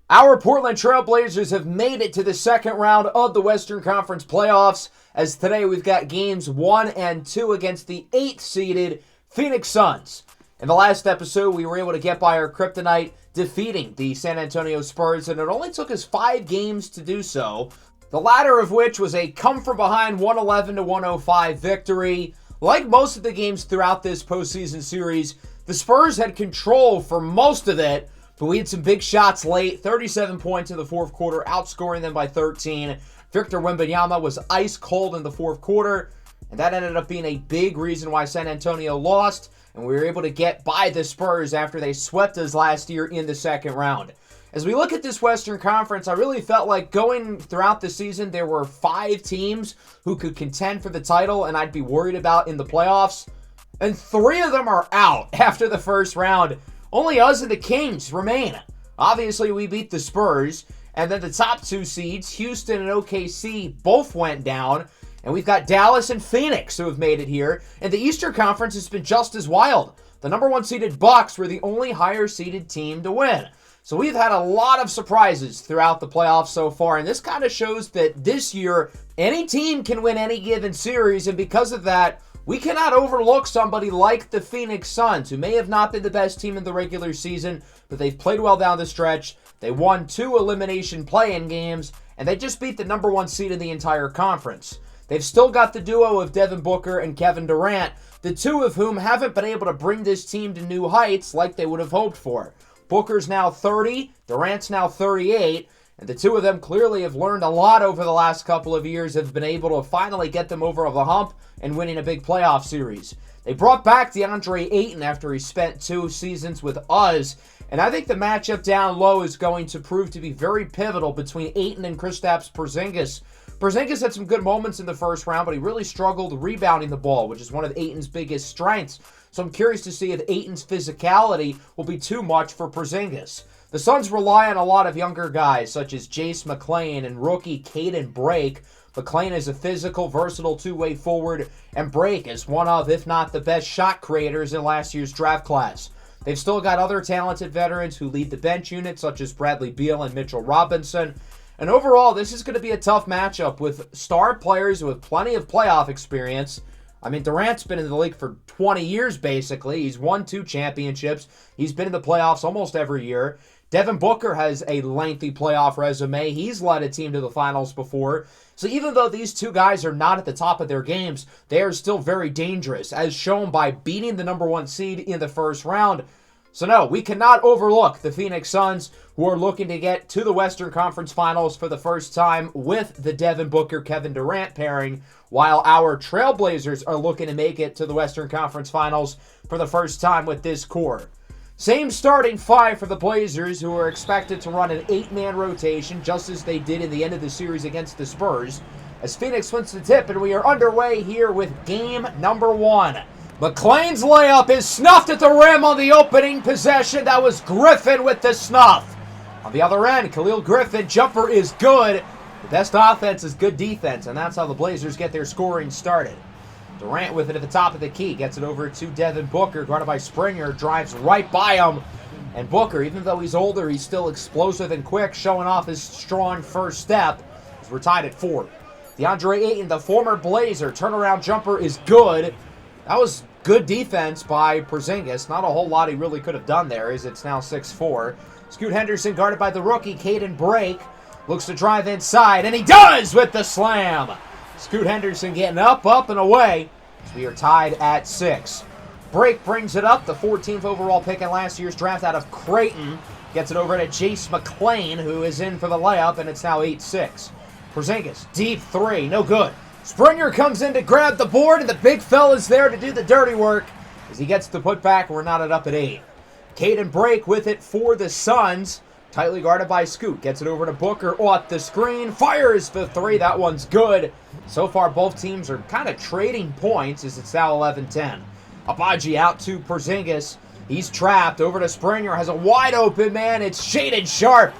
Our Portland Trail Blazers have made it to the second round of the Western Conference playoffs, as today we've got games 1 and 2 against the 8th-seeded Phoenix Suns. In the last episode, we were able to get by our kryptonite, defeating the San Antonio Spurs, and it only took us 5 games to do so, the latter of which was a come-from-behind 111-105 victory. Like most of the games throughout this postseason series, the Spurs had control for most of it, but we had some big shots late, 37 points in the fourth quarter, outscoring them by 13. Victor Wembanyama was ice cold in the fourth quarter, and that ended up being a big reason why San Antonio lost, and we were able to get by the Spurs after they swept us last year in the second round. As we look at this Western Conference, I really felt like going throughout the season, there were 5 teams who could contend for the title and I'd be worried about in the playoffs, and 3 of them are out after the first round. Only us and the Kings remain. Obviously, we beat the Spurs, and then the top 2 seeds, Houston and OKC, both went down, and we've got Dallas and Phoenix who have made it here, and the Eastern Conference has been just as wild. The number 1 seeded Bucks were the only higher seeded team to win. So we've had a lot of surprises throughout the playoffs so far, and this kind of shows that this year, any team can win any given series, and because of that, we cannot overlook somebody like the Phoenix Suns, who may have not been the best team in the regular season, but they've played well down the stretch. They won 2 elimination play-in games, and they just beat the number 1 seed in the entire conference. They've still got the duo of Devin Booker and Kevin Durant, the 2 of whom haven't been able to bring this team to new heights like they would have hoped for. Booker's now 30, Durant's now 38, and the 2 of them clearly have learned a lot over the last couple of years, have been able to finally get them over the hump and winning a big playoff series. They brought back DeAndre Ayton after he spent 2 seasons with us, and I think the matchup down low is going to prove to be very pivotal between Ayton and Kristaps Porzingis. Porzingis had some good moments in the first round, but he really struggled rebounding the ball, which is one of Ayton's biggest strengths. So I'm curious to see if Ayton's physicality will be too much for Porzingis. The Suns rely on a lot of younger guys, such as Jace McClain and rookie Caden Brake. McClain is a physical, versatile 2-way forward, and Brake is one of, if not the best shot creators in last year's draft class. They've still got other talented veterans who lead the bench unit, such as Bradley Beal and Mitchell Robinson. And overall, this is going to be a tough matchup with star players who have plenty of playoff experience. I mean, Durant's been in the league for 20 years, basically. He's won 2 championships. He's been in the playoffs almost every year. Devin Booker has a lengthy playoff resume. He's led a team to the finals before. So even though these 2 guys are not at the top of their games, they are still very dangerous, as shown by beating the number 1 seed in the first round. So no, we cannot overlook the Phoenix Suns, who are looking to get to the Western Conference Finals for the first time with the Devin Booker-Kevin Durant pairing, while our Trailblazers are looking to make it to the Western Conference Finals for the first time with this core. Same starting 5 for the Blazers, who are expected to run an 8-man rotation, just as they did in the end of the series against the Spurs, as Phoenix wins the tip, and we are underway here with game number 1. McClain's layup is snuffed at the rim on the opening possession. That was Griffin with the snuff. On the other end, Khalil Griffin, jumper is good. The best offense is good defense, and that's how the Blazers get their scoring started. Durant with it at the top of the key, gets it over to Devin Booker, guarded by Springer, drives right by him. And Booker, even though he's older, he's still explosive and quick, showing off his strong first step, as we're tied at 4. DeAndre Ayton, the former Blazer, turnaround jumper is good. That was good defense by Porzingis. Not a whole lot he really could have done there, as it's now 6-4. Scoot Henderson, guarded by the rookie, Caden Brake, looks to drive inside, and he does with the slam. Scoot Henderson getting up, and away, as we are tied at 6. Brake brings it up, the 14th overall pick in last year's draft out of Creighton. Gets it over to Jace McClain, who is in for the layup, and it's now 8-6. Porzingis, deep 3, no good. Springer comes in to grab the board, and the big fella's there to do the dirty work as he gets the putback. We're not up at 8. Caden Brake with it for the Suns. Tightly guarded by Scoot. Gets it over to Booker off the screen. Fires the 3. That one's good. So far, both teams are kind of trading points as it's now 11-10. Abaji out to Porzingis. He's trapped. Over to Springer. Has a wide open man. It's Shaded Sharp,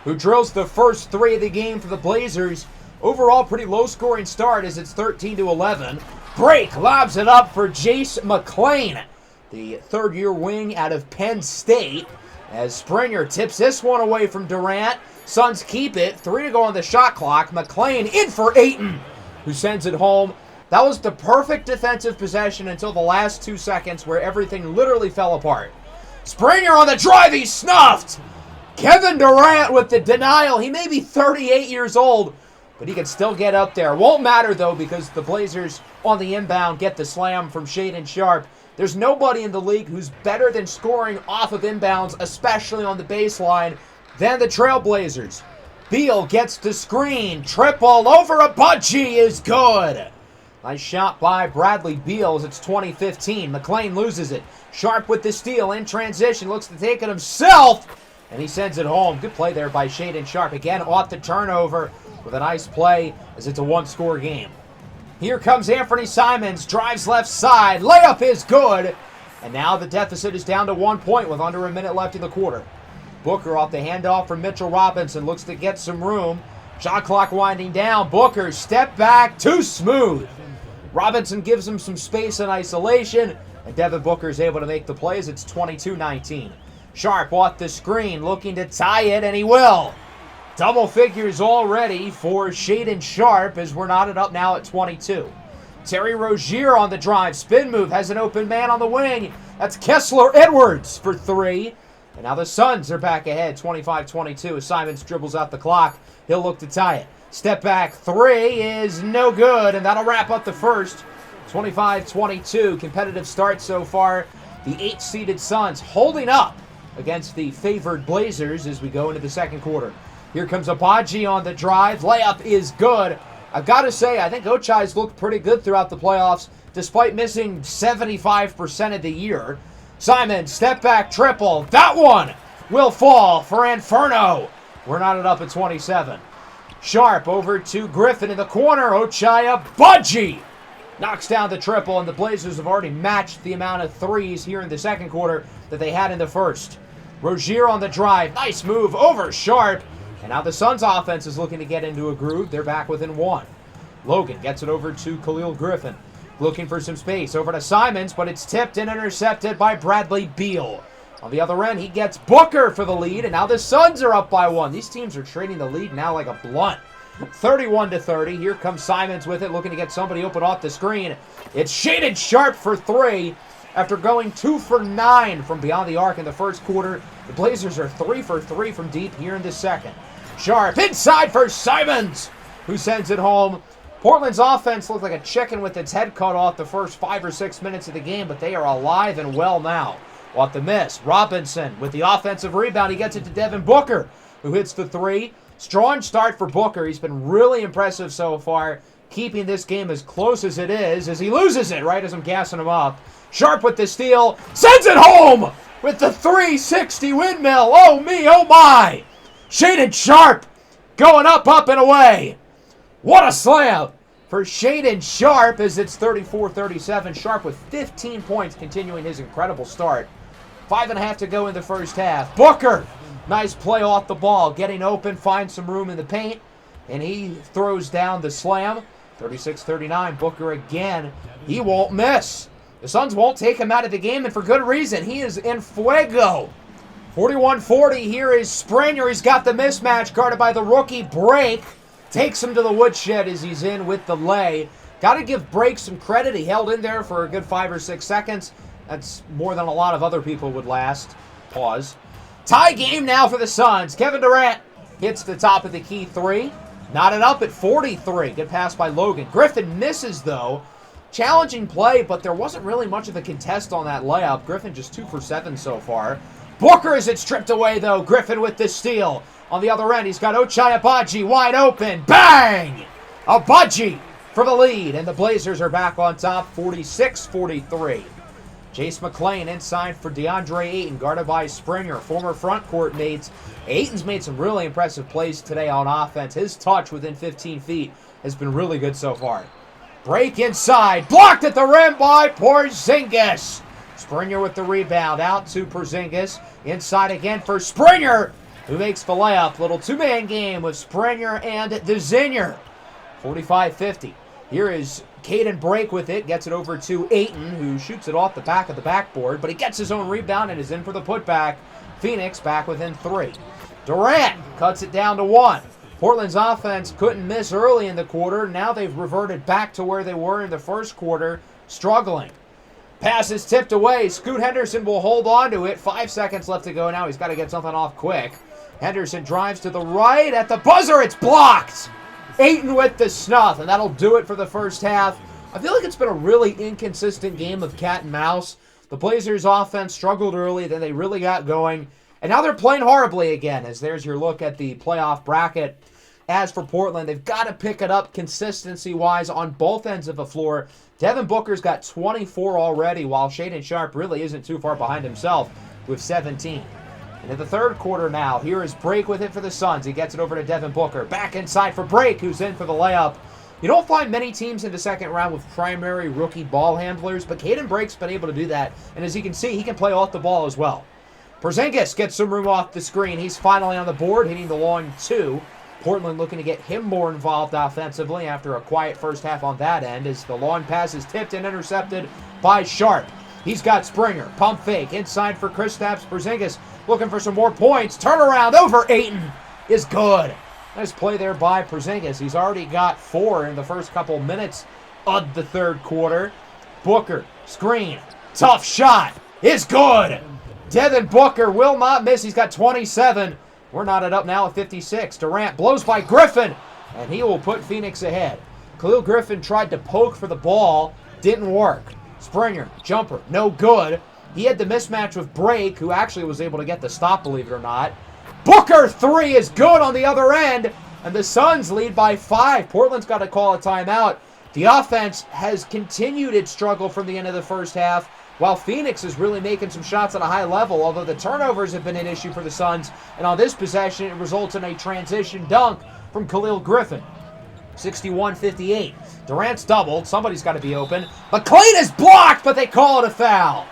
who drills the first 3 of the game for the Blazers. Overall, pretty low-scoring start as it's 13-11. Brake lobs it up for Jace McClain, the third-year wing out of Penn State. as Springer tips this one away from Durant. Suns keep it. 3 to go on the shot clock. McClain in for Ayton, who sends it home. That was the perfect defensive possession until the last 2 seconds where everything literally fell apart. Springer on the drive. He's snuffed. Kevin Durant with the denial. He may be 38 years old, but he can still get up there. Won't matter, though, because the Blazers on the inbound get the slam from Shaedon Sharpe. There's nobody in the league who's better than scoring off of inbounds, especially on the baseline, than the Trailblazers. Beal gets the screen. Triple over a Budgie is good. Nice shot by Bradley Beal as it's 2015. McClain loses it. Sharpe with the steal in transition. Looks to take it himself, and he sends it home. Good play there by Shaedon Sharpe. Again, off the turnover with a nice play as it's a one-score game. Here comes Anthony Simons. Drives left side. Layup is good. And now the deficit is down to 1 point with under a minute left in the quarter. Booker off the handoff from Mitchell Robinson. Looks to get some room. Shot clock winding down. Booker step back. Too smooth. Robinson gives him some space in isolation, and Devin Booker is able to make the plays. It's 22-19. Sharpe off the screen, looking to tie it, and he will. Double figures already for Shaedon Sharpe as we're knotted up now at 22. Terry Rozier on the drive. Spin move, has an open man on the wing. That's Kessler Edwards for 3. And now the Suns are back ahead, 25-22 as Simons dribbles out the clock. He'll look to tie it. Step back 3 is no good, and that'll wrap up the first. 25-22, competitive start so far. The 8th-seeded Suns holding up against the favored Blazers as we go into the second quarter. Here comes Abaji on the drive. Layup is good. I've got to say, I think Ochai's looked pretty good throughout the playoffs, despite missing 75% of the year. Simon, step back triple. That one will fall for Inferno. We're knotted up at 27. Sharpe over to Griffin in the corner. Ochai Abaji knocks down the triple, and the Blazers have already matched the amount of threes here in the second quarter that they had in the first. Rozier on the drive. Nice move over Sharpe. And now the Suns offense is looking to get into a groove. They're back within 1. Logan gets it over to Khalil Griffin. Looking for some space. Over to Simons, but it's tipped and intercepted by Bradley Beal. On the other end, he gets Booker for the lead, and now the Suns are up by 1. These teams are trading the lead now like a blunt. 31-30. Here comes Simons with it, looking to get somebody open off the screen. It's Shaedon Sharpe for 3. After going 2 for 9 from beyond the arc in the first quarter, the Blazers are 3 for 3 from deep here in the second. Sharpe inside for Simons, who sends it home. Portland's offense looked like a chicken with its head cut off the first 5 or 6 minutes of the game, but they are alive and well now. Off the miss, Robinson with the offensive rebound. He gets it to Devin Booker, who hits the 3. Strong start for Booker. He's been really impressive so far, keeping this game as close as it is, as he loses it right as I'm gassing him up. Sharpe with the steal, sends it home with the 360 windmill. Oh me, oh my. Shaedon Sharpe going up, and away. What a slam for Shaedon Sharpe as it's 34-37. Sharpe with 15 points, continuing his incredible start. 5.5 to go in the first half. Booker, nice play off the ball, getting open, finds some room in the paint, and he throws down the slam. 36-39, Booker again. He won't miss. The Suns won't take him out of the game, and for good reason. He is in fuego. 41-40, here is Springer. He's got the mismatch guarded by the rookie Break. Takes him to the woodshed as he's in with the lay. Got to give Break some credit. He held in there for a good 5 or 6 seconds. That's more than a lot of other people would last. Pause. Tie game now for the Suns. Kevin Durant hits the top of the key 3. Knotted up at 43. Good pass by Logan. Griffin misses, though. Challenging play, but there wasn't really much of a contest on that layup. Griffin just 2 for 7 so far. Booker as it's stripped away, though. Griffin with the steal. On the other end, he's got Ochai Abaji wide open. Bang! Abaji for the lead, and the Blazers are back on top, 46-43. Jace McClain inside for DeAndre Ayton, guarded by Springer, former front court mates. Ayton's made some really impressive plays today on offense. His touch within 15 feet has been really good so far. Break inside, blocked at the rim by Porzingis. Springer with the rebound, out to Porzingis. Inside again for Springer, who makes the layup. Little two-man game with Springer and DeZinger. 45-50. Here is Caden Break with it. Gets it over to Ayton, who shoots it off the back of the backboard. But he gets his own rebound and is in for the putback. Phoenix back within 3. Durant cuts it down to 1. Portland's offense couldn't miss early in the quarter. Now they've reverted back to where they were in the first quarter, struggling. Pass is tipped away. Scoot Henderson will hold on to it. 5 seconds left to go now. He's got to get something off quick. Henderson drives to the right. At the buzzer, it's blocked. Ayton with the snuff, and that'll do it for the first half. I feel like it's been a really inconsistent game of cat and mouse. The Blazers' offense struggled early, then they really got going. And now they're playing horribly again, as there's your look at the playoff bracket. As for Portland, they've got to pick it up consistency-wise on both ends of the floor. Devin Booker's got 24 already, while Shaedon Sharpe really isn't too far behind himself with 17. And in the third quarter now, here is Brake with it for the Suns. He gets it over to Devin Booker. Back inside for Brake, who's in for the layup. You don't find many teams in the second round with primary rookie ball handlers, but Caden Brake's been able to do that. And as you can see, he can play off the ball as well. Porzingis gets some room off the screen. He's finally on the board, hitting the long 2. Portland looking to get him more involved offensively after a quiet first half on that end, as the long pass is tipped and intercepted by Sharpe. He's got Springer. Pump fake. Inside for Kristaps Porzingis. Looking for some more points. Turnaround over Ayton is good. Nice play there by Porzingis. He's already got 4 in the first couple minutes of the third quarter. Booker. Screen. Tough shot. Is good. Devin Booker will not miss. He's got 27. We're knotted up now at 56. Durant blows by Griffin, and he will put Phoenix ahead. Khalil Griffin tried to poke for the ball. Didn't work. Springer, jumper, no good. He had the mismatch with Brake, who actually was able to get the stop, believe it or not. Booker 3 is good on the other end, and the Suns lead by 5. Portland's got to call a timeout. The offense has continued its struggle from the end of the first half, while Phoenix is really making some shots at a high level, although the turnovers have been an issue for the Suns. And on this possession, it results in a transition dunk from Khalil Griffin. 61-58. Durant's doubled. Somebody's got to be open. McClain is blocked, but they call it a foul.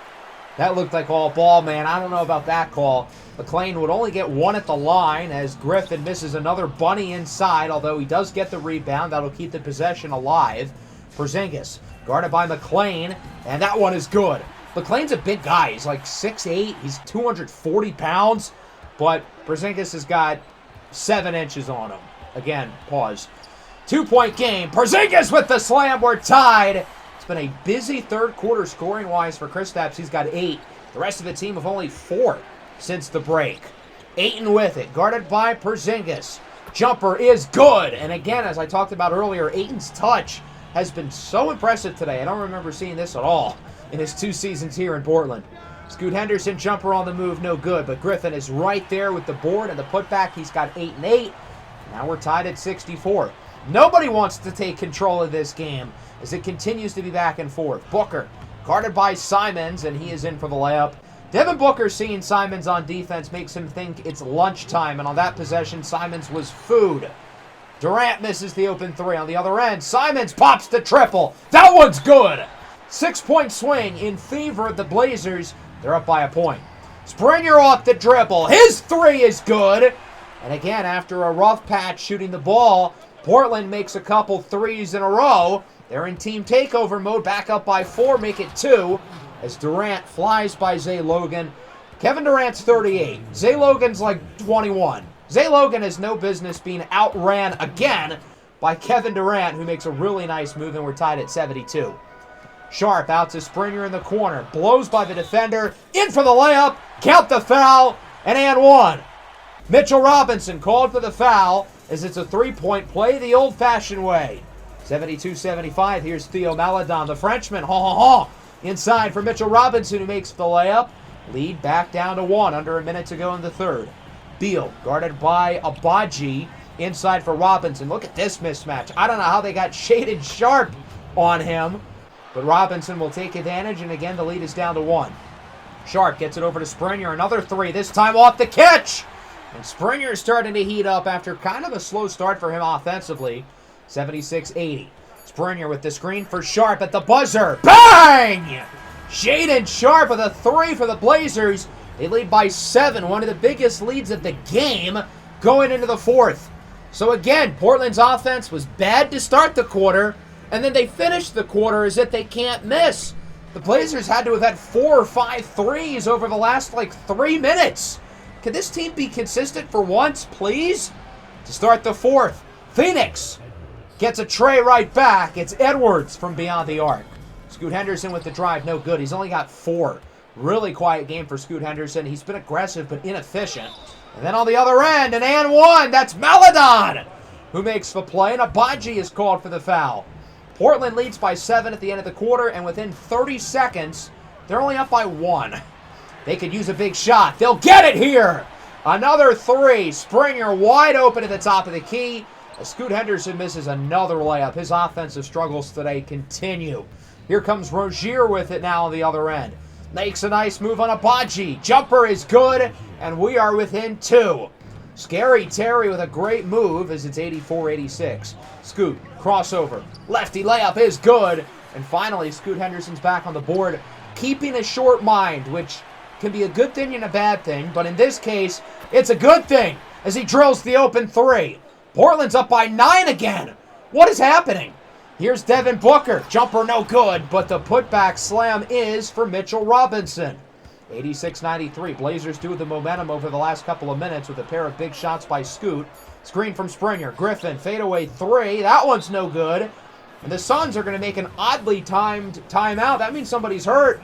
That looked like all ball, man. I don't know about that call. McClain would only get 1 at the line as Griffin misses another bunny inside, although he does get the rebound. That'll keep the possession alive. Porzingis guarded by McClain, and that one is good. McClain's a big guy. He's like 6'8". He's 240 pounds, but Porzingis has got 7 inches on him. Again, pause. 2-point game. Porzingis with the slam. We're tied. It's been a busy third quarter scoring-wise for Kristaps. He's got 8. The rest of the team have only 4 since the break. Ayton with it, guarded by Porzingis. Jumper is good. And again, as I talked about earlier, Ayton's touch has been so impressive today. I don't remember seeing this at all in his 2 seasons here in Portland. Scoot Henderson, jumper on the move, no good. But Griffin is right there with the board and the putback. He's got 8 and 8. Now we're tied at 64. Nobody wants to take control of this game as it continues to be back and forth. Booker, guarded by Simons, and he is in for the layup. Devin Booker seeing Simons on defense makes him think it's lunchtime, and on that possession, Simons was food. Durant misses the open 3 on the other end. Simons pops the triple. That one's good. 6-point swing in favor of the Blazers. They're up by a point. Springer off the dribble. His 3 is good. And again, after a rough patch shooting the ball, Portland makes a couple threes in a row. They're in team takeover mode, back up by 4, make it 2, as Durant flies by Zay Logan. Kevin Durant's 38. Zay Logan's like 21. Zay Logan has no business being outran again by Kevin Durant, who makes a really nice move, and we're tied at 72. Sharpe out to Springer in the corner. Blows by the defender. In for the layup. Count the foul. And 1. Mitchell Robinson called for the foul as it's a 3-point play the old-fashioned way. 72-75. Here's Theo Maledon, the Frenchman. Inside for Mitchell Robinson, who makes the layup. Lead back down to 1. Under a minute to go in the third. Beal guarded by Abaji. Inside for Robinson. Look at this mismatch. I don't know how they got Shaedon Sharpe on him. But Robinson will take advantage, and again, the lead is down to 1. Sharpe gets it over to Springer. Another 3, this time off the catch. And Springer is starting to heat up after kind of a slow start for him offensively. 76-80. Springer with the screen for Sharpe at the buzzer. Bang! Shaedon Sharpe with a 3 for the Blazers. They lead by 7, one of the biggest leads of the game going into the fourth. So again, Portland's offense was bad to start the quarter, and then they finished the quarter as if they can't miss. The Blazers had to have had 4 or 5 threes over the last 3 minutes. Can this team be consistent for once, please? To start the fourth, Phoenix gets a tray right back. It's Edwards from beyond the arc. Scoot Henderson with the drive, no good. He's only got 4. Really quiet game for Scoot Henderson. He's been aggressive but inefficient. And then on the other end, an and one. That's Maladon who makes the play, and Abaji is called for the foul. Portland leads by 7 at the end of the quarter, and within 30 seconds, they're only up by 1. They could use a big shot. They'll get it here. Another 3. Springer wide open at the top of the key. As Scoot Henderson misses another layup. His offensive struggles today continue. Here comes Rozier with it now on the other end. Makes a nice move on Abaji. Jumper is good, and we are within 2. Scary Terry with a great move as it's 84-86. Scoot, crossover. Lefty layup is good. And finally, Scoot Henderson's back on the board, keeping a short mind, which can be a good thing and a bad thing. But in this case, it's a good thing as he drills the open 3. Portland's up by 9 again. What is happening? Here's Devin Booker. Jumper no good, but the putback slam is for Mitchell Robinson. 86-93. Blazers do with the momentum over the last couple of minutes with a pair of big shots by Scoot. Screen from Springer. Griffin, fadeaway 3. That one's no good. And the Suns are going to make an oddly timed timeout. That means somebody's hurt.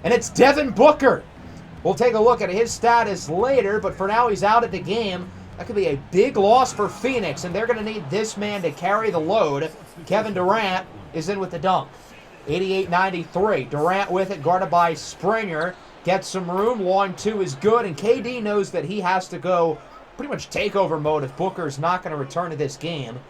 And it's Devin Booker. We'll take a look at his status later, but for now he's out of the game. That could be a big loss for Phoenix, and they're going to need this man to carry the load. Kevin Durant is in with the dunk. 88-93. Durant with it, guarded by Springer. Gets some room. Long 2 is good, and KD knows that he has to go pretty much takeover mode if Booker's not going to return to this game.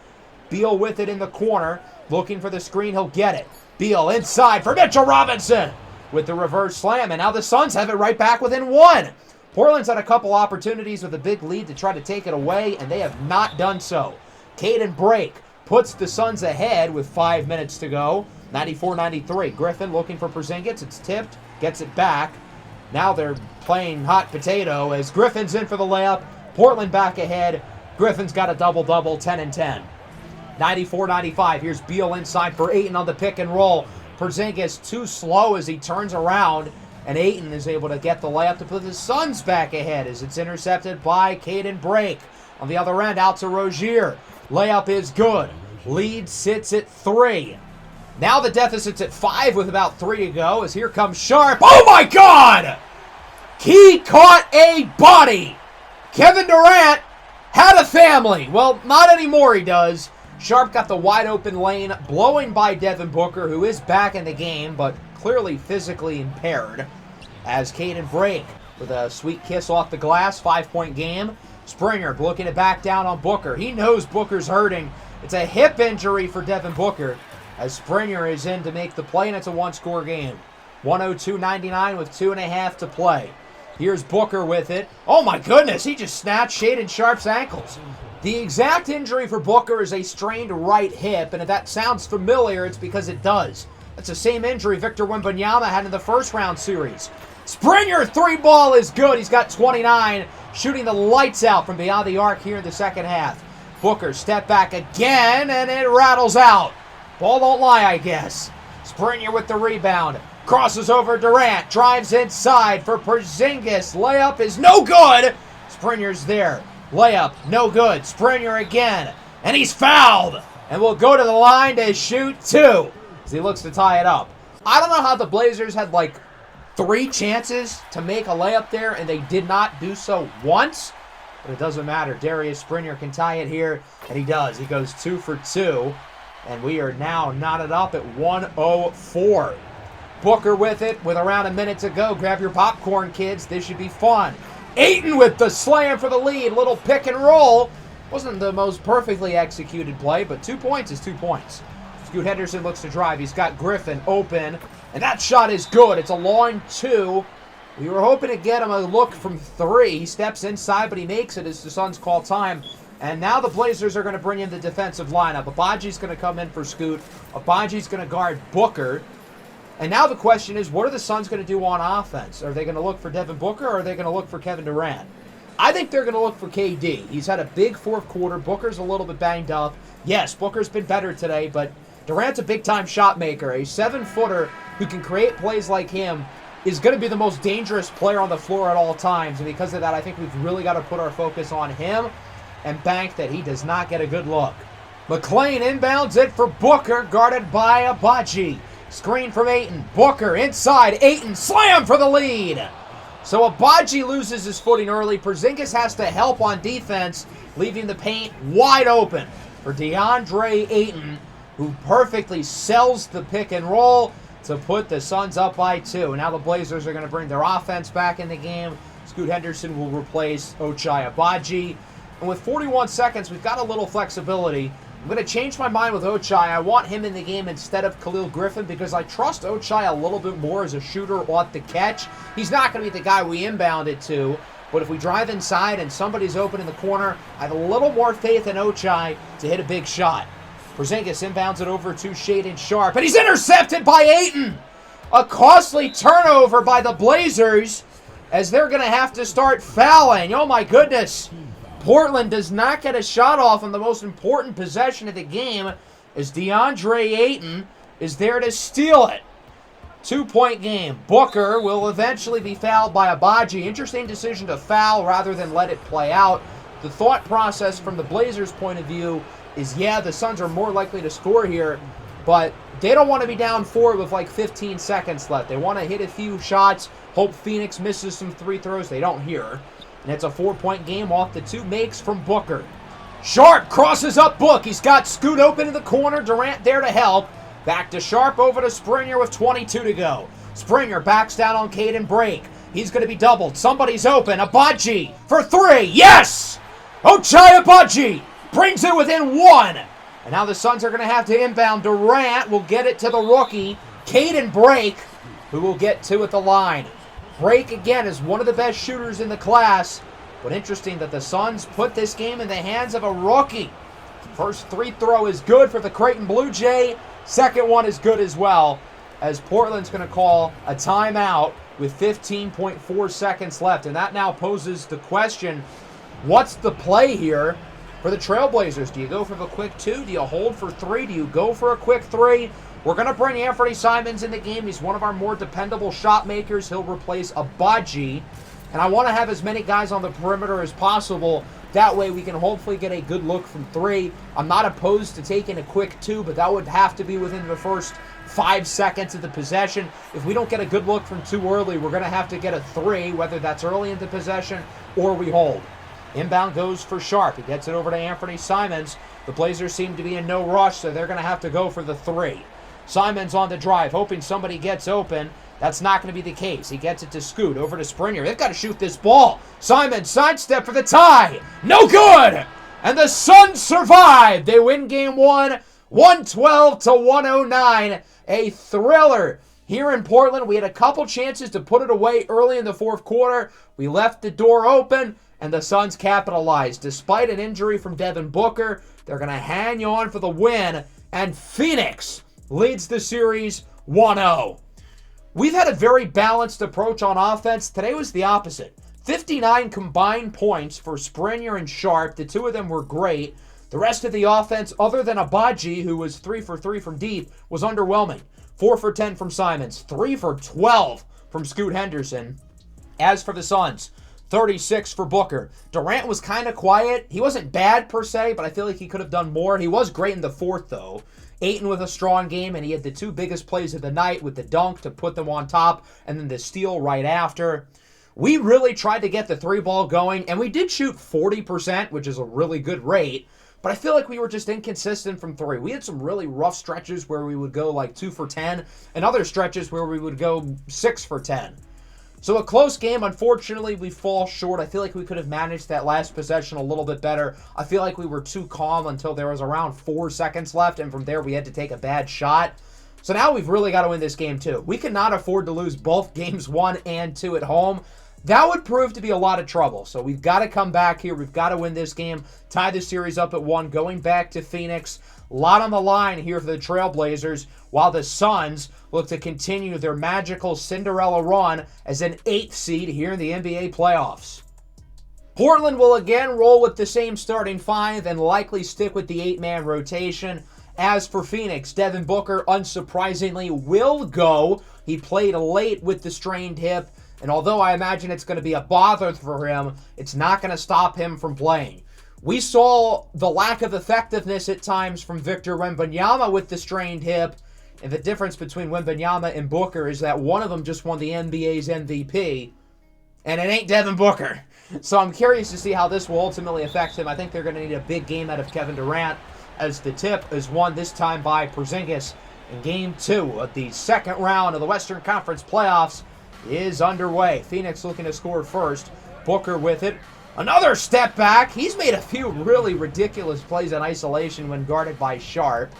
Beal with it in the corner. Looking for the screen. He'll get it. Beal inside for Mitchell Robinson with the reverse slam, and now the Suns have it right back within 1. Portland's had a couple opportunities with a big lead to try to take it away, and they have not done so. Caden Brake puts the Suns ahead with 5 minutes to go. 94-93. Griffin looking for Porzingis. It's tipped. Gets it back. Now they're playing hot potato as Griffin's in for the layup. Portland back ahead. Griffin's got a double-double, 10 and 10. 94-95. Here's Beal inside for Ayton on the pick and roll. Porzingis too slow as he turns around, and Ayton is able to get the layup to put the Suns back ahead as it's intercepted by Caden Brake. On the other end, out to Rozier. Layup is good. Lead sits at 3. Now the deficit's at 5 with about 3 to go as here comes Sharp. Oh my God! He caught a body. Kevin Durant had a family. Well, not anymore he does. Sharp got the wide open lane, blowing by Devin Booker, who is back in the game, but clearly physically impaired. As Caden Brake with a sweet kiss off the glass, 5-point game. Springer looking to back down on Booker. He knows Booker's hurting. It's a hip injury for Devin Booker as Springer is in to make the play, and it's a 1-score game. 102-99 with 2.5 to play. Here's Booker with it. Oh my goodness, he just snatched Shaedon Sharp's ankles. The exact injury for Booker is a strained right hip, and if that sounds familiar, it's because it does. That's the same injury Victor Wembanyama had in the first-round series. Springer 3-ball is good. He's got 29, shooting the lights out from beyond the arc here in the second half. Booker step back again, and it rattles out. Ball don't lie, I guess. Springer with the rebound. Crosses over Durant. Drives inside for Porzingis. Layup is no good. Springer's there. Layup, no good. Springer again. And he's fouled. And will go to the line to shoot 2 as he looks to tie it up. I don't know how the Blazers had like 3 chances to make a layup there, and they did not do so once. But it doesn't matter. Darius Springer can tie it here, and he does. He goes 2 for 2. And we are now knotted up at 104. Booker with it with around a minute to go. Grab your popcorn, kids. This should be fun. Ayton with the slam for the lead. Little pick and roll. Wasn't the most perfectly executed play, but 2 points is 2 points. Scoot Henderson looks to drive. He's got Griffin open, and that shot is good. It's a long 2. We were hoping to get him a look from 3. He steps inside, but he makes it as the Suns call time. And now the Blazers are going to bring in the defensive lineup. Abaji's going to come in for Scoot. Abaji's going to guard Booker. And now the question is, what are the Suns going to do on offense? Are they going to look for Devin Booker, or are they going to look for Kevin Durant? I think they're going to look for KD. He's had a big fourth quarter. Booker's a little bit banged up. Yes, Booker's been better today, but Durant's a big-time shot maker. A 7-footer who can create plays like him is going to be the most dangerous player on the floor at all times. And because of that, I think we've really got to put our focus on him and bank that he does not get a good look. McClain inbounds it for Booker, guarded by Agbaji. Screen from Ayton. Booker inside. Ayton slam for the lead. So Agbaji loses his footing early. Porzingis has to help on defense, leaving the paint wide open for DeAndre Ayton, who perfectly sells the pick and roll to put the Suns up by 2. And now the Blazers are going to bring their offense back in the game. Scoot Henderson will replace Ochai Agbaji. And with 41 seconds, we've got a little flexibility. I'm going to change my mind with Ochai. I want him in the game instead of Khalil Griffin because I trust Ochai a little bit more as a shooter off the catch. He's not going to be the guy we inbound it to, but if we drive inside and somebody's open in the corner, I have a little more faith in Ochai to hit a big shot. Porzingis inbounds it over to Shaedon Sharpe, and he's intercepted by Ayton! A costly turnover by the Blazers as they're going to have to start fouling. Oh my goodness. Portland does not get a shot off on the most important possession of the game as DeAndre Ayton is there to steal it. 2-point game. Booker will eventually be fouled by Agbaji. Interesting decision to foul rather than let it play out. The thought process from the Blazers' point of view is, yeah, the Suns are more likely to score here, but they don't want to be down 4 with like 15 seconds left. They want to hit a few shots, hope Phoenix misses some free throws. They don't here. And it's a 4-point game off the 2 makes from Booker. Sharpe crosses up Book. He's got Scoot open in the corner. Durant there to help. Back to Sharpe, over to Springer with 22 to go. Springer backs down on Caden Break. He's going to be doubled. Somebody's open. Agbaji for 3. Yes! Ochai Agbaji brings it within 1. And now the Suns are going to have to inbound. Durant will get it to the rookie, Caden Break, who will get 2 at the line. Break, again, is one of the best shooters in the class. But interesting that the Suns put this game in the hands of a rookie. First free throw is good for the Creighton Blue Jay. Second one is good as well, as Portland's going to call a timeout with 15.4 seconds left. And that now poses the question, what's the play here for the Trailblazers? Do you go for the quick 2? Do you hold for 3? Do you go for a quick 3? We're going to bring Anthony Simons in the game. He's one of our more dependable shot makers. He'll replace Agbaji. And I want to have as many guys on the perimeter as possible. That way we can hopefully get a good look from 3. I'm not opposed to taking a quick 2, but that would have to be within the first 5 seconds of the possession. If we don't get a good look from 2 early, we're going to have to get a 3, whether that's early in the possession or we hold. Inbound goes for Sharpe. He gets it over to Anthony Simons. The Blazers seem to be in no rush, so they're going to have to go for the 3. Simons on the drive, hoping somebody gets open. That's not going to be the case. He gets it to Scoot, over to Springer. They've got to shoot this ball. Simons sidestep for the tie. No good! And the Suns survive. They win game 1, 112-109. A thriller here in Portland. We had a couple chances to put it away early in the 4th quarter. We left the door open, and the Suns capitalized. Despite an injury from Devin Booker, they're going to hang on for the win, and Phoenix leads the series 1-0. We've had a very balanced approach on offense. Today was the opposite. 59 combined points for Springer and Sharpe. The 2 of them were great. The rest of the offense, other than Agbaji, who was 3 for 3 from deep, was underwhelming. 4 for 10 from Simons. 3 for 12 from Scoot Henderson. As for the Suns, 36 for Booker. Durant was kind of quiet. He wasn't bad per se, but I feel like he could have done more. He was great in the 4th, though. Ayton with a strong game, and he had the 2 biggest plays of the night with the dunk to put them on top, and then the steal right after. We really tried to get the 3-ball going, and we did shoot 40%, which is a really good rate, but I feel like we were just inconsistent from 3. We had some really rough stretches where we would go like 2 for 10, and other stretches where we would go 6 for 10. So a close game. Unfortunately, we fall short. I feel like we could have managed that last possession a little bit better. I feel like we were too calm until there was around 4 seconds left, and from there we had to take a bad shot. So now we've really got to win this game too. We cannot afford to lose both games 1 and 2 at home. That would prove to be a lot of trouble. So we've got to come back here. We've got to win this game, tie the series up at 1, going back to Phoenix. A lot on the line here for the Trailblazers, while the Suns look to continue their magical Cinderella run as an 8th seed here in the NBA playoffs. Portland will again roll with the same starting 5 and likely stick with the 8-man rotation. As for Phoenix, Devin Booker, unsurprisingly, will go. He played late with the strained hip, and although I imagine it's going to be a bother for him, it's not going to stop him from playing. We saw the lack of effectiveness at times from Victor Wembanyama with the strained hip, and the difference between Wembanyama and Booker is that one of them just won the NBA's MVP, and it ain't Devin Booker. So I'm curious to see how this will ultimately affect him. I think they're going to need a big game out of Kevin Durant, as the tip is won this time by Porzingis. And Game 2 of the second round of the Western Conference playoffs is underway. Phoenix looking to score first. Booker with it. Another step back. He's made a few really ridiculous plays in isolation when guarded by Sharp,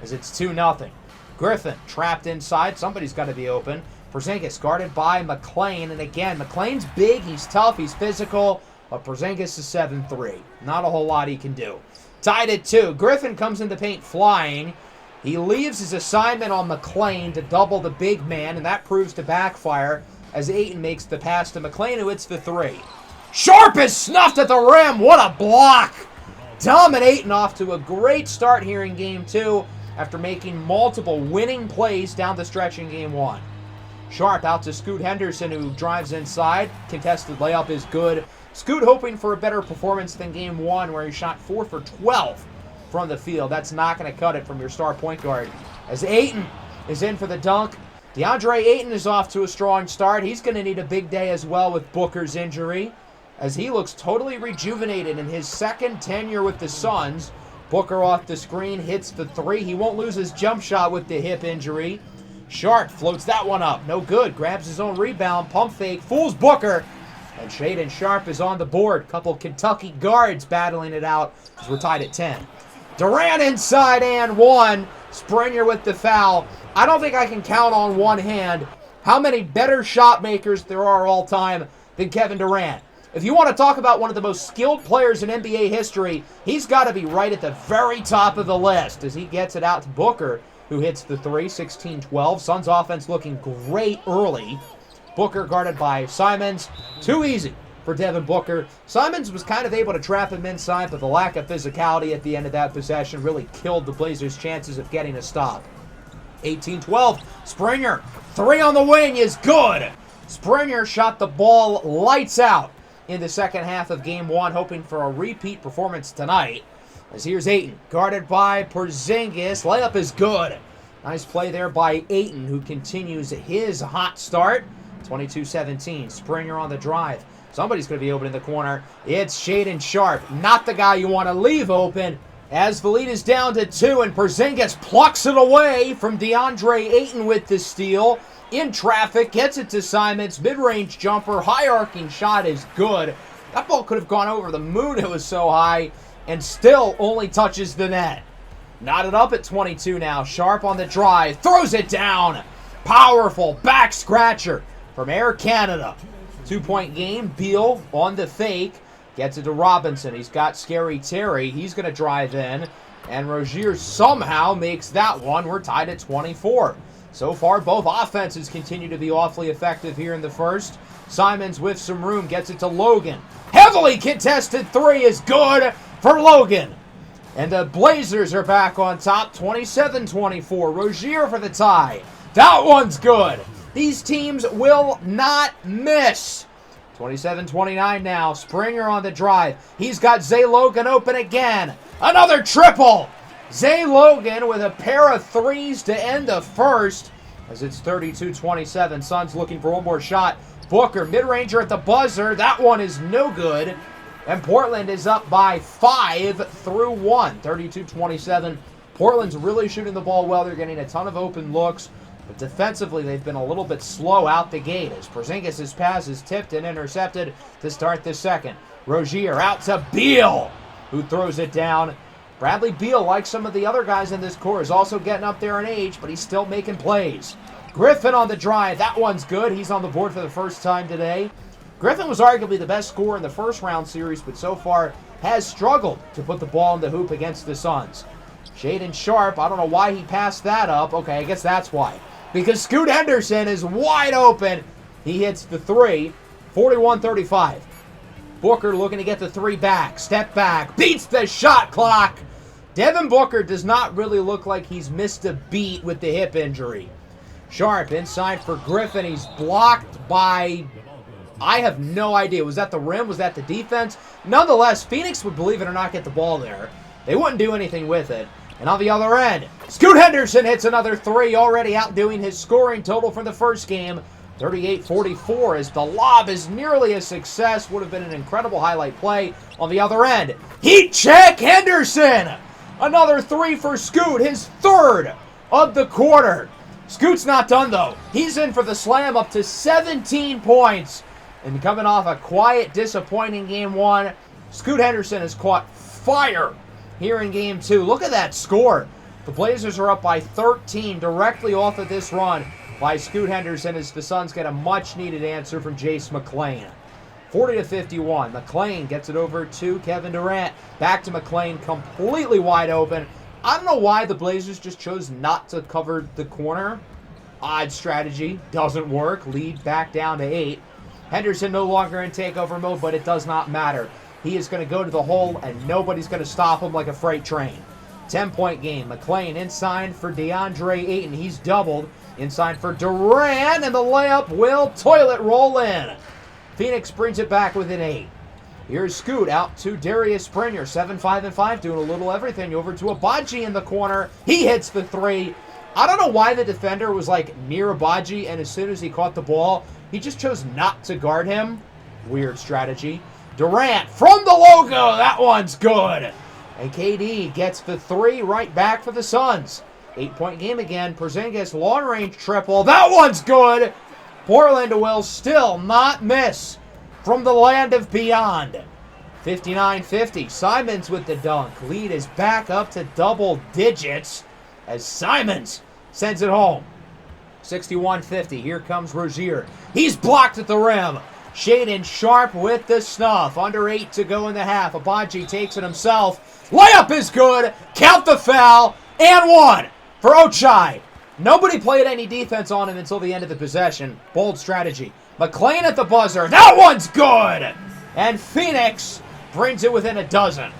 as it's 2-0. Griffin trapped inside. Somebody's got to be open. Porzingis guarded by McClain. And again, McClain's big. He's tough. He's physical. But Porzingis is 7-3. Not a whole lot he can do. Tied at 2. Griffin comes in the paint flying. He leaves his assignment on McClain to double the big man, and that proves to backfire as Ayton makes the pass to McClain, who hits the 3. Sharp is snuffed at the rim. What a block. Dominating off to a great start here in Game 2 after making multiple winning plays down the stretch in Game 1. Sharp out to Scoot Henderson, who drives inside. Contested layup is good. Scoot hoping for a better performance than Game 1, where he shot 4 for 12 from the field. That's not going to cut it from your star point guard. As Ayton is in for the dunk. DeAndre Ayton is off to a strong start. He's going to need a big day as well with Booker's injury, as he looks totally rejuvenated in his second tenure with the Suns. Booker off the screen, hits the 3. He won't lose his jump shot with the hip injury. Sharp floats that one up. No good. Grabs his own rebound. Pump fake. Fools Booker. And Shaedon Sharp is on the board. Couple Kentucky guards battling it out as we're tied at 10. Durant inside and 1. Springer with the foul. I don't think I can count on one hand how many better shot makers there are all time than Kevin Durant. If you want to talk about one of the most skilled players in NBA history, he's got to be right at the very top of the list as he gets it out to Booker, who hits the 3, 16-12. Suns offense looking great early. Booker guarded by Simons. Too easy for Devin Booker. Simons was kind of able to trap him inside, but the lack of physicality at the end of that possession really killed the Blazers' chances of getting a stop. 18-12. Springer. 3 on the wing is good. Springer shot the ball lights out in the second half of Game 1, hoping for a repeat performance tonight. As here's Ayton, guarded by Porzingis. Layup is good. Nice play there by Ayton, who continues his hot start. 22-17. Springer on the drive. Somebody's going to be open in the corner. It's Shaedon Sharp. Not the guy you want to leave open. As the lead is down to 2, and Porzingis plucks it away from DeAndre Ayton with the steal. In traffic, gets it to Simons. Mid-range jumper. High-arcing shot is good. That ball could have gone over the moon. It was so high. And still only touches the net. Knotted up at 22 now. Sharp on the drive. Throws it down. Powerful back scratcher from Air Canada. 2-point game. Beal on the fake. Gets it to Robinson. He's got Scary Terry. He's going to drive in. And Rozier somehow makes that one. We're tied at 24. So far, both offenses continue to be awfully effective here in the first. Simons with some room. Gets it to Logan. Heavily contested 3 is good for Logan. And the Blazers are back on top, 27-24. Rozier for the tie. That one's good. These teams will not miss. 27-29 now. Springer on the drive. He's got Zay Logan open again. Another triple. Zay Logan with a pair of 3s to end the first, as it's 32-27. Suns looking for one more shot. Booker, mid-ranger at the buzzer. That one is no good. And Portland is up by 5 through 1. 32-27. Portland's really shooting the ball well. They're getting a ton of open looks. But defensively, they've been a little bit slow out the gate, as Porzingis' pass is tipped and intercepted to start the second. Rozier out to Beal, who throws it down. Bradley Beal, like some of the other guys in this core, is also getting up there in age, but he's still making plays. Griffin on the drive. That one's good. He's on the board for the first time today. Griffin was arguably the best scorer in the first round series, but so far has struggled to put the ball in the hoop against the Suns. Shaedon Sharp, I don't know why he passed that up. Okay, I guess that's why. Because Scoot Henderson is wide open. He hits the 3, 41-35. Booker looking to get the 3 back. Step back. Beats the shot clock. Devin Booker does not really look like he's missed a beat with the hip injury. Sharp inside for Griffin. He's blocked by, I have no idea. Was that the rim? Was that the defense? Nonetheless, Phoenix would, believe it or not, get the ball there. They wouldn't do anything with it. And on the other end, Scoot Henderson hits another three, already outdoing his scoring total from the first game. 38-44 as the lob is nearly a success. Would have been an incredible highlight play. On the other end, heat check Henderson. Another three for Scoot, his third of the quarter. Scoot's not done, though. He's in for the slam, up to 17 points. And coming off a quiet, disappointing game one, Scoot Henderson has caught fire here in game two. Look at that score. The Blazers are up by 13 directly off of this run by Scoot Henderson as the Suns get a much-needed answer from Jace McClain. 40-51. McClain gets it over to Kevin Durant. Back to McClain, completely wide open. I don't know why the Blazers just chose not to cover the corner. Odd strategy. Doesn't work. Lead back down to 8. Henderson no longer in takeover mode, but it does not matter. He is going to go to the hole, and nobody's going to stop him like a freight train. 10-point game. McClain inside for DeAndre Ayton. He's doubled. Inside for Durant, and the layup will toilet roll in. Phoenix brings it back within 8. Here's Scoot out to Darius Springer. 7-5-5, doing a little everything. Over to Abaji in the corner. He hits the three. I don't know why the defender was like near Abaji, and as soon as he caught the ball, he just chose not to guard him. Weird strategy. Durant from the logo. That one's good. And KD gets the three right back for the Suns. 8-point game again. Porzingis long-range triple. That one's good. Portland will still not miss from the land of beyond. 59-50. Simons with the dunk. Lead is back up to double digits as Simons sends it home. 61-50. Here comes Rozier. He's blocked at the rim. Shaedon Sharpe with the snuff. Under 8 to go in the half. Abaji takes it himself. Layup is good. Count the foul. And one for Ochai. Nobody played any defense on him until the end of the possession. Bold strategy. McClain at the buzzer. That one's good. And Phoenix brings it within a dozen.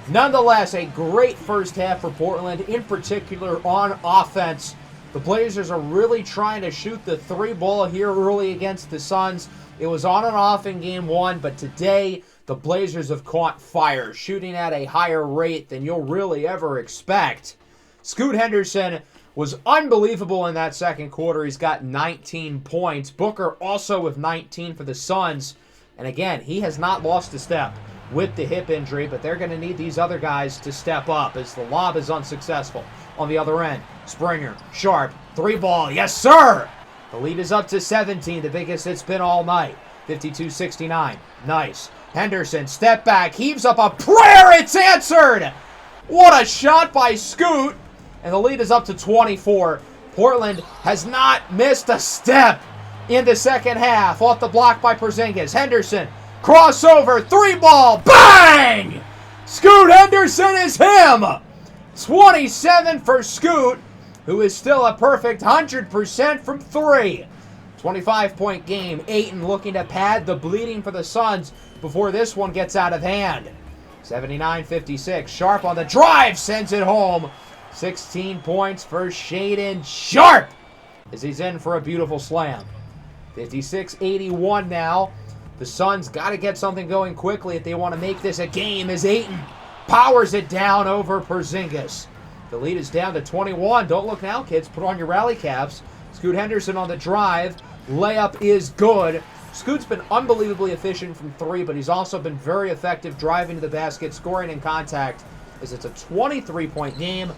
Nonetheless, a great first half for Portland, in particular on offense. The Blazers are really trying to shoot the three ball here early against the Suns. It was on and off in game one, but today the Blazers have caught fire, shooting at a higher rate than you'll really ever expect. Scoot Henderson was unbelievable in that second quarter. He's got 19 points. Booker also with 19 for the Suns. And again, he has not lost a step with the hip injury, but they're going to need these other guys to step up as the lob is unsuccessful. On the other end, Springer, Sharpe, three ball, yes sir! The lead is up to 17, the biggest it's been all night. 52-69, nice. Henderson, step back, heaves up a prayer, it's answered! What a shot by Scoot! And the lead is up to 24. Portland has not missed a step in the second half. Off the block by Porzingis. Henderson, crossover, three ball, bang! Scoot Henderson is him! 27 for Scoot, who is still a perfect 100% from three. 25-point game. Ayton looking to pad the bleeding for the Suns before this one gets out of hand. 79-56. Sharpe on the drive sends it home. 16 points for Shaedon Sharpe as he's in for a beautiful slam. 56-81 now. The Suns got to get something going quickly if they want to make this a game as Ayton powers it down over Porzingis. The lead is down to 21. Don't look now, kids. Put on your rally caps. Scoot Henderson on the drive. Layup is good. Scoot's been unbelievably efficient from three, but he's also been very effective driving to the basket, scoring in contact, as it's a 23-point game.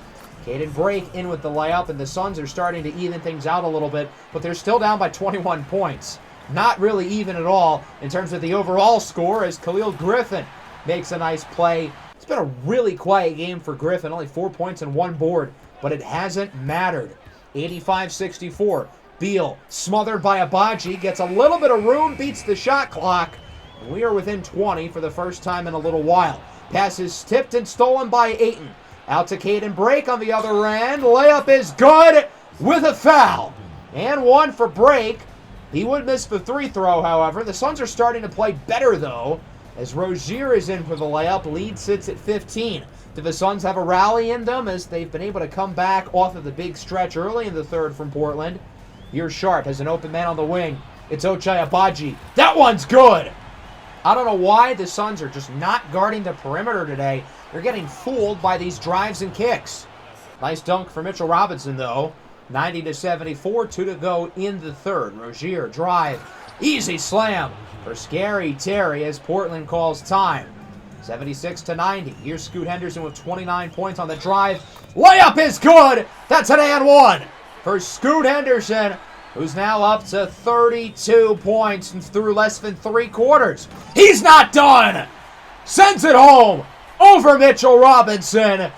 Caden Brake in with the layup, and the Suns are starting to even things out a little bit, but they're still down by 21 points. Not really even at all in terms of the overall score, as Khalil Griffin makes a nice play. It's been a really quiet game for Griffin, only 4 points and 1 board, but it hasn't mattered. 85-64. Beal, smothered by Abaji, gets a little bit of room, beats the shot clock. And we are within 20 for the first time in a little while. Pass is tipped and stolen by Ayton. Out to Caden Brake on the other end. Layup is good with a foul. And one for Brake. He would miss the free throw, however. The Suns are starting to play better, though, as Rozier is in for the layup. Lead sits at 15. Do the Suns have a rally in them as they've been able to come back off of the big stretch early in the third from Portland? Here's Sharp has an open man on the wing. It's Ochai Agbaji. That one's good! I don't know why the Suns are just not guarding the perimeter today. They're getting fooled by these drives and kicks. Nice dunk for Mitchell Robinson, though. 90-74, 2 to go in the third. Rozier, drive. Easy slam for Scary Terry as Portland calls time. 76-90. Here's Scoot Henderson with 29 points on the drive. Layup is good! That's an and one for Scoot Henderson, who's now up to 32 points through less than 3 quarters. He's not done! Sends it home over Mitchell Robinson.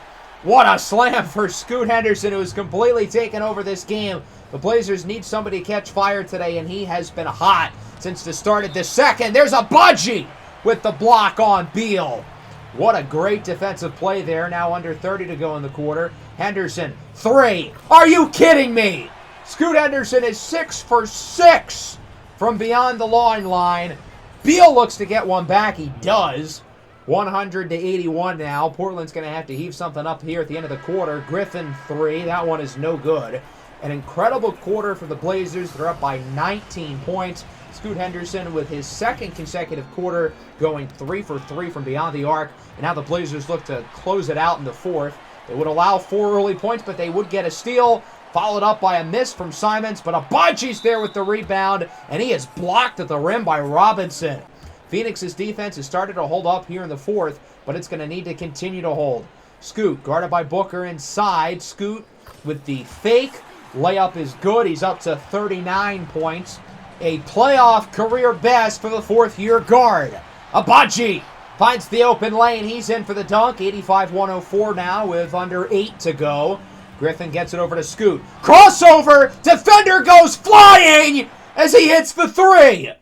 What a slam for Scoot Henderson, who has completely taken over this game. The Blazers need somebody to catch fire today, and he has been hot since the start of the second. There's Agbaji with the block on Beal. What a great defensive play there. Now under 30 to go in the quarter. Henderson, 3. Are you kidding me? Scoot Henderson is 6 for 6 from beyond the line. Beal looks to get one back. He does. 100-81 now. Portland's going to have to heave something up here at the end of the quarter. Griffin, 3. That one is no good. An incredible quarter for the Blazers. They're up by 19 points. Scoot Henderson with his second consecutive quarter going 3 for 3 from beyond the arc. And now the Blazers look to close it out in the fourth. They would allow 4 early points, but they would get a steal. Followed up by a miss from Simons, but Agbaji's there with the rebound, and he is blocked at the rim by Robinson. Phoenix's defense has started to hold up here in the fourth, but it's going to need to continue to hold. Scoot, guarded by Booker inside. Scoot with the fake. Layup is good. He's up to 39 points. A playoff career best for the fourth-year guard. Agbaji finds the open lane. He's in for the dunk. 85-104 now with under 8 to go. Griffin gets it over to Scoot. Crossover! Defender goes flying as he hits the 3.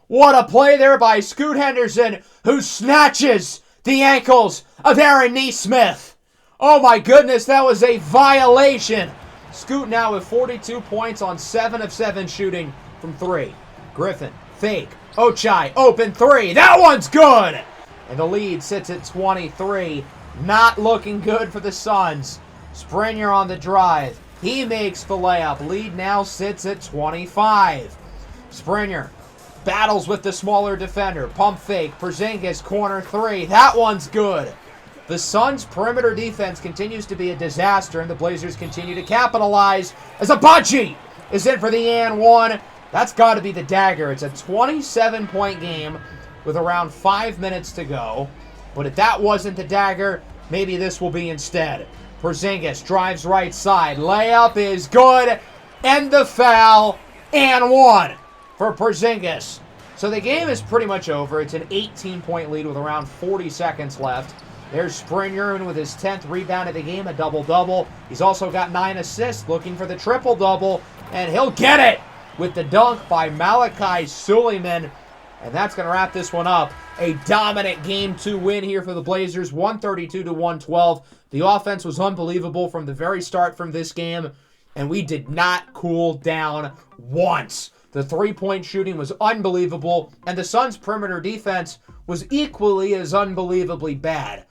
What a play there by Scoot Henderson, who snatches the ankles of Aaron Nesmith. Oh my goodness, that was a violation. Scoot now with 42 points on 7 of 7 shooting from 3. Griffin, fake. Ochai, open 3. That one's good! And the lead sits at 23. Not looking good for the Suns. Springer on the drive. He makes the layup. Lead now sits at 25. Springer battles with the smaller defender. Pump fake. Porzingis, corner 3. That one's good. The Suns' perimeter defense continues to be a disaster, and the Blazers continue to capitalize as Agbaji is in for the and one. That's got to be the dagger. It's a 27-point game with around 5 minutes to go. But if that wasn't the dagger, maybe this will be instead. Porzingis drives right side. Layup is good. And the foul. And one for Porzingis. So the game is pretty much over. It's an 18-point lead with around 40 seconds left. There's Springer, and with his 10th rebound of the game, a double-double. He's also got 9 assists, looking for the triple-double. And he'll get it with the dunk by Malachi Suleiman. And that's going to wrap this one up. A dominant Game 2 win here for the Blazers, 132-112. The offense was unbelievable from the very start from this game, and we did not cool down once. The three-point shooting was unbelievable, and the Suns' perimeter defense was equally as unbelievably bad.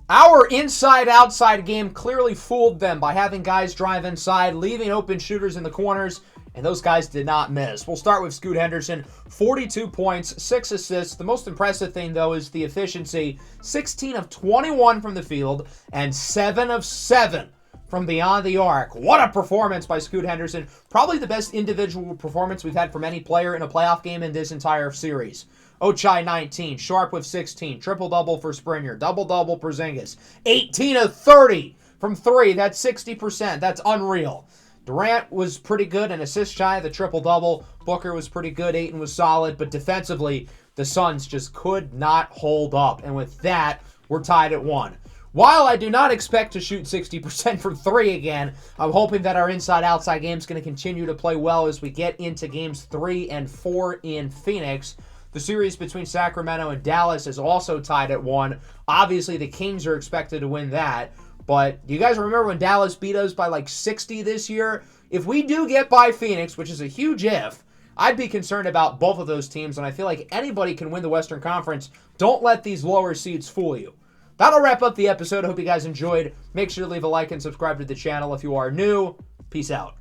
Our inside-outside game clearly fooled them by having guys drive inside, leaving open shooters in the corners, and those guys did not miss. We'll start with Scoot Henderson, 42 points, 6 assists. The most impressive thing, though, is the efficiency. 16 of 21 from the field and 7 of 7 from beyond the arc. What a performance by Scoot Henderson. Probably the best individual performance we've had from any player in a playoff game in this entire series. Ochai, 19. Sharp with 16. Triple-double for Springer. Double-double Porzingis. 18 of 30 from 3. That's 60%. That's unreal. Durant was pretty good, an assist shy of the triple-double. Booker was pretty good, Ayton was solid, but defensively, the Suns just could not hold up. And with that, we're tied at 1. While I do not expect to shoot 60% from 3 again, I'm hoping that our inside-outside game is going to continue to play well as we get into games 3 and 4 in Phoenix. The series between Sacramento and Dallas is also tied at 1. Obviously, the Kings are expected to win that. But do you guys remember when Dallas beat us by like 60 this year? If we do get by Phoenix, which is a huge if, I'd be concerned about both of those teams, and I feel like anybody can win the Western Conference. Don't let these lower seeds fool you. that'll wrap up the episode. I hope you guys enjoyed. Make sure to leave a like and subscribe to the channel if you are new. Peace out.